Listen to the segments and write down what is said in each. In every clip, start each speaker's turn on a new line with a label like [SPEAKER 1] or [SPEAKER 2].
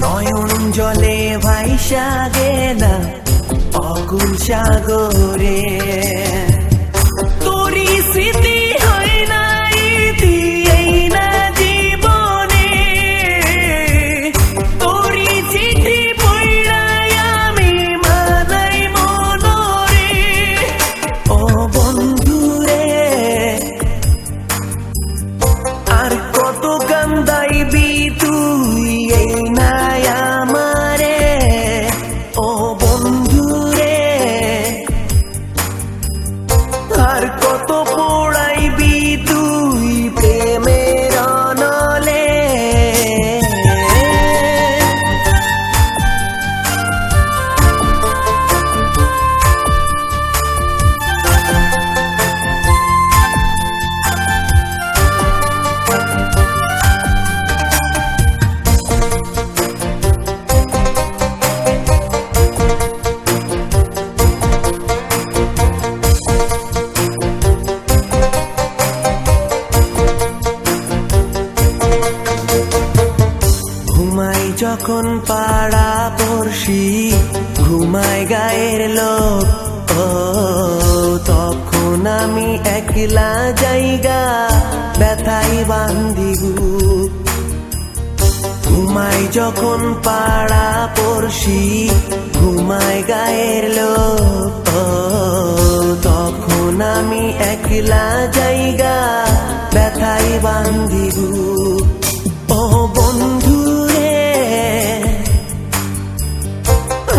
[SPEAKER 1] নয়ন জলে ভাইসা গেলাম অকুল সাগরে। তোরি স্মৃতি হয় না ইতি এই না জীবনে, তোরি চিঠি পড়াই আমি মানাই মনরে। ও বন্ধুরে আর কত কান্দাইবি তুই এই না আমারে। ও বন্ধুরে আর কত পড়াইবি তুই প্রেমের অনলে। ঘুমাই যখন পাড়া পড়শি, ঘুমায় গায়ের লোক, ও তখন আমি একলা জায়গা ব্যথাই বান্ধি বুক। ঘুমাই যখন পাড়া পড়শি, ঘুমায় গায়ের লোক, ও তখন আমি একলা জায়গা ব্যথাই বান্ধি বুক। ও বন্ধুরে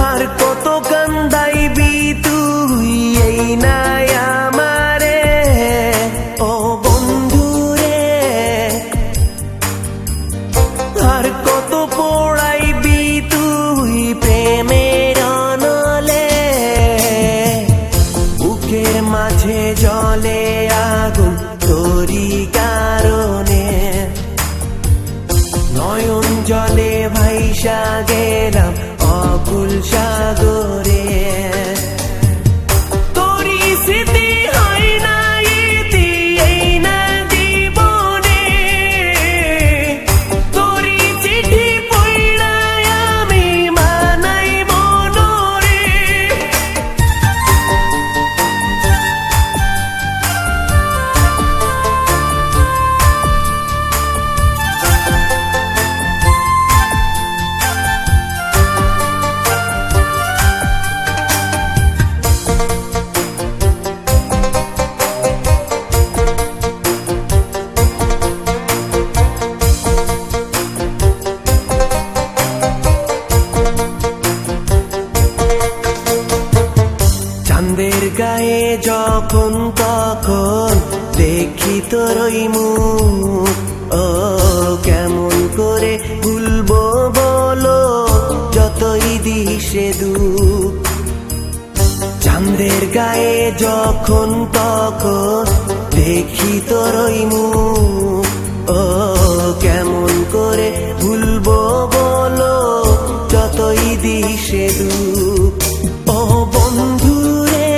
[SPEAKER 1] আর কত কান্দাইবি তুই এই না আমারে। ও বন্ধুরে আর কত পড়াইবি তুই প্রেমের অনলে। বুকের মাঝে জলে আগুন তোরি কারণে, নয়ন জলে ভাইসা গেলাম অকুল সাগরে। তোরি স্মৃতি হয় না ইতি এই না জীবনে, তোরি চিঠি পড়াই আমি মানাই মনরে। চাঁদের গায়ে যখন তখন দেখি তোর ওই মুখ, ও কেমন করে ভুলবো বলো যতই দিশে দুঃখ। চাঁদের গায়ে যখন তখন দেখি তোর ওই মুখ, ও কেমন করে ভুলবো বলো যতই দিশে দুঃখ। ও বন্ধুরে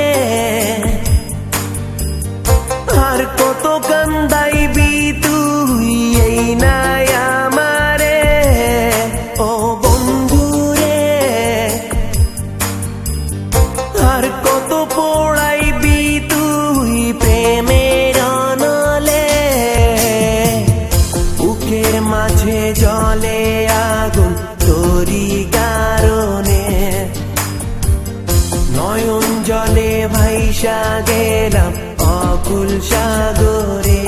[SPEAKER 1] আর কত কান্দাইবি তুই এই না আমারে। ও বন্ধুরে আর কত পড়াইবি তুই প্রেমের অনলে। বুকের মাঝে জলে আগুন তোরি কারণে, নয়ন জলে ভাইসা গেলাম অকুল সাগরে।